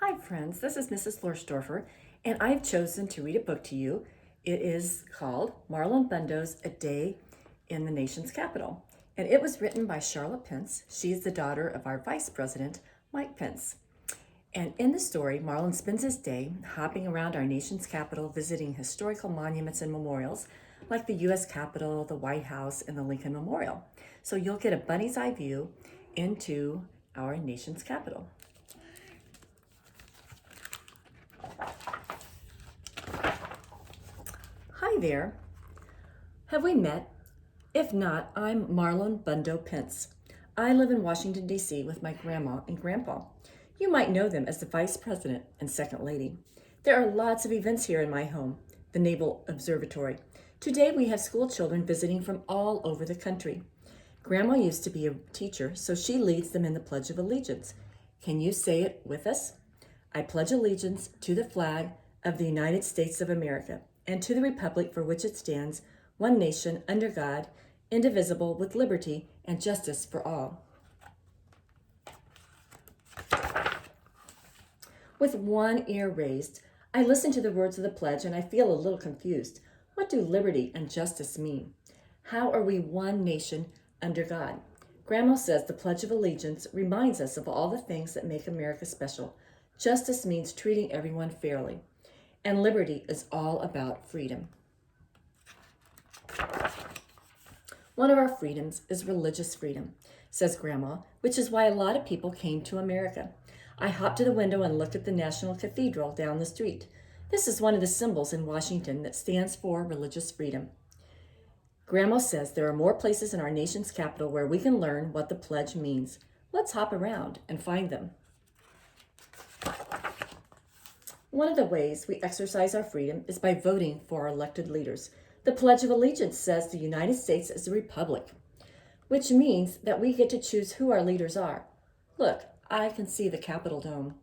Hi friends, this is Mrs. Lohrstorfer, and I've chosen to read a book to you. It is called Marlon Bundo's A Day in the Nation's Capital, and it was written by Charlotte Pence. She is the daughter of our Vice President, Mike Pence. And in the story, Marlon spends his day hopping around our nation's capital, visiting historical monuments and memorials like the U.S. Capitol, the White House, and the Lincoln Memorial. So you'll get a bunny's eye view into our nation's capital. Hi there. Have we met? If not, I'm Marlon Bundo Pence. I live in Washington, D.C. with my grandma and grandpa. You might know them as the Vice President and Second Lady. There are lots of events here in my home, the Naval Observatory. Today we have school children visiting from all over the country. Grandma used to be a teacher, so she leads them in the Pledge of Allegiance. Can you say it with us? I pledge allegiance to the flag of the United States of America and to the republic for which it stands, one nation, under God, indivisible, with liberty and justice for all. With one ear raised, I listen to the words of the pledge and I feel a little confused. What do liberty and justice mean? How are we one nation under God? Grandma says the Pledge of Allegiance reminds us of all the things that make America special. Justice means treating everyone fairly. And liberty is all about freedom. One of our freedoms is religious freedom, says Grandma, which is why a lot of people came to America. I hopped to the window and looked at the National Cathedral down the street. This is one of the symbols in Washington that stands for religious freedom. Grandma says there are more places in our nation's capital where we can learn what the pledge means. Let's hop around and find them. One of the ways we exercise our freedom is by voting for our elected leaders. The Pledge of Allegiance says the United States is a republic, which means that we get to choose who our leaders are. Look, I can see the Capitol Dome.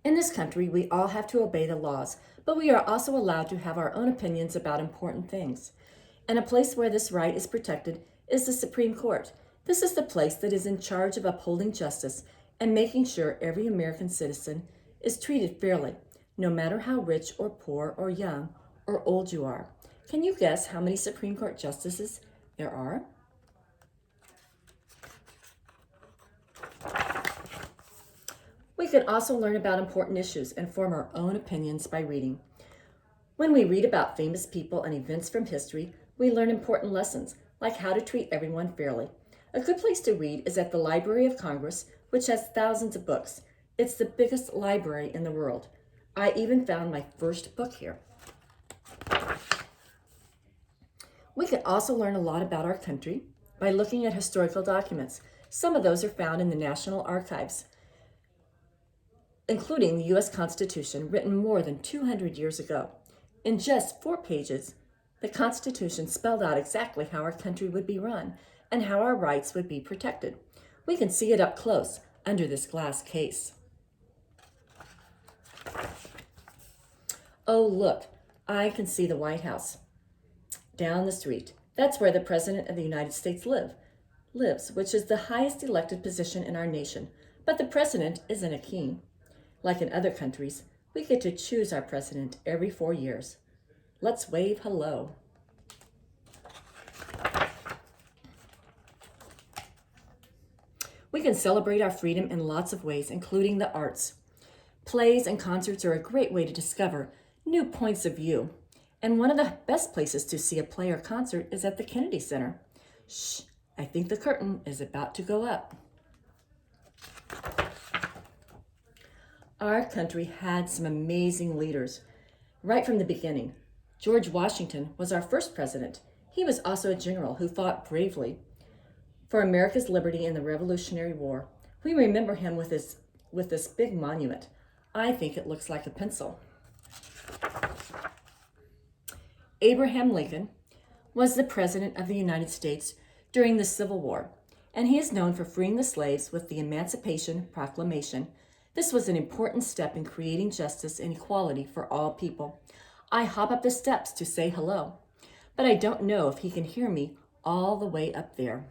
In this country, we all have to obey the laws, but we are also allowed to have our own opinions about important things. And a place where this right is protected is the Supreme Court. This is the place that is in charge of upholding justice and making sure every American citizen is treated fairly, no matter how rich or poor or young or old you are. Can you guess how many Supreme Court justices there are? We can also learn about important issues and form our own opinions by reading. When we read about famous people and events from history, we learn important lessons, like how to treat everyone fairly. A good place to read is at the Library of Congress, which has thousands of books. It's the biggest library in the world. I even found my first book here. We can also learn a lot about our country by looking at historical documents. Some of those are found in the National Archives, including the U.S. Constitution, written more than 200 years ago. In just 4 pages, the Constitution spelled out exactly how our country would be run and how our rights would be protected. We can see it up close under this glass case. Oh, look, I can see the White House down the street. That's where the President of the United States lives, which is the highest elected position in our nation. But the president isn't a king. Like in other countries, we get to choose our president every 4 years. Let's wave hello. We can celebrate our freedom in lots of ways, including the arts. Plays and concerts are a great way to discover new points of view. And one of the best places to see a play or concert is at the Kennedy Center. Shh, I think the curtain is about to go up. Our country had some amazing leaders right from the beginning. George Washington was our first president. He was also a general who fought bravely for America's liberty in the Revolutionary War. We remember him with this big monument. I think it looks like a pencil. Abraham Lincoln was the President of the United States during the Civil War, and he is known for freeing the slaves with the Emancipation Proclamation. This was an important step in creating justice and equality for all people. I hop up the steps to say hello, but I don't know if he can hear me all the way up there.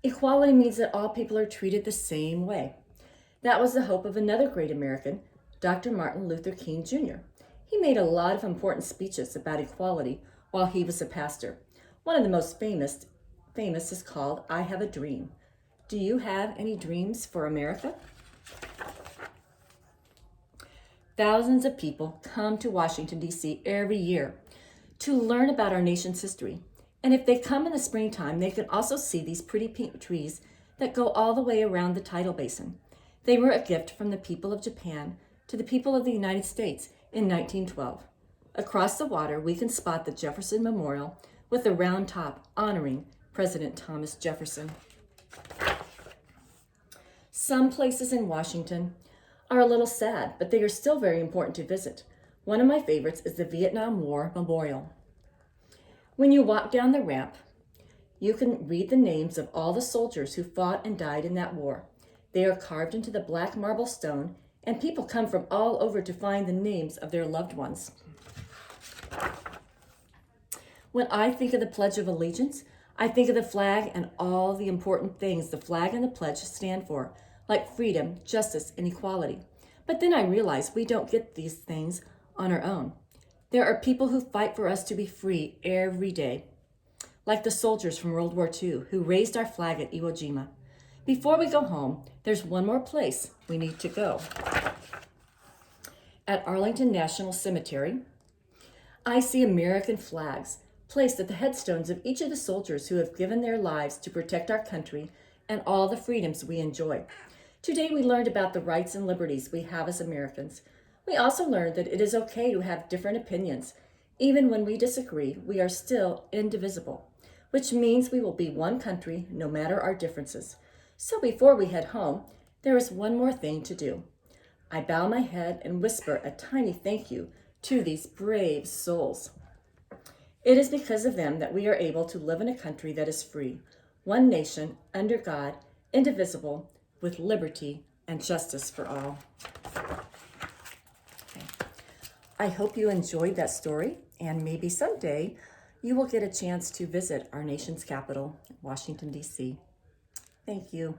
Equality means that all people are treated the same way. That was the hope of another great American, Dr. Martin Luther King Jr. He made a lot of important speeches about equality while he was a pastor. One of the most famous is called I Have a Dream. Do you have any dreams for America? Thousands of people come to Washington, D.C. every year to learn about our nation's history. And if they come in the springtime, they can also see these pretty pink trees that go all the way around the tidal basin. They were a gift from the people of Japan to the people of the United States in 1912. Across the water, we can spot the Jefferson Memorial with a round top honoring President Thomas Jefferson. Some places in Washington are a little sad, but they are still very important to visit. One of my favorites is the Vietnam War Memorial. When you walk down the ramp, you can read the names of all the soldiers who fought and died in that war. They are carved into the black marble stone, and people come from all over to find the names of their loved ones. When I think of the Pledge of Allegiance, I think of the flag and all the important things the flag and the pledge stand for, like freedom, justice, and equality. But then I realize we don't get these things on our own. There are people who fight for us to be free every day, like the soldiers from World War II who raised our flag at Iwo Jima. Before we go home, there's one more place we need to go. At Arlington National Cemetery, I see American flags placed at the headstones of each of the soldiers who have given their lives to protect our country and all the freedoms we enjoy. Today we learned about the rights and liberties we have as Americans. We also learned that it is okay to have different opinions. Even when we disagree, we are still indivisible, which means we will be one country no matter our differences. So before we head home, there is one more thing to do. I bow my head and whisper a tiny thank you to these brave souls. It is because of them that we are able to live in a country that is free, one nation, under God, indivisible, with liberty and justice for all. Okay. I hope you enjoyed that story, and maybe someday you will get a chance to visit our nation's capital, Washington, D.C. Thank you.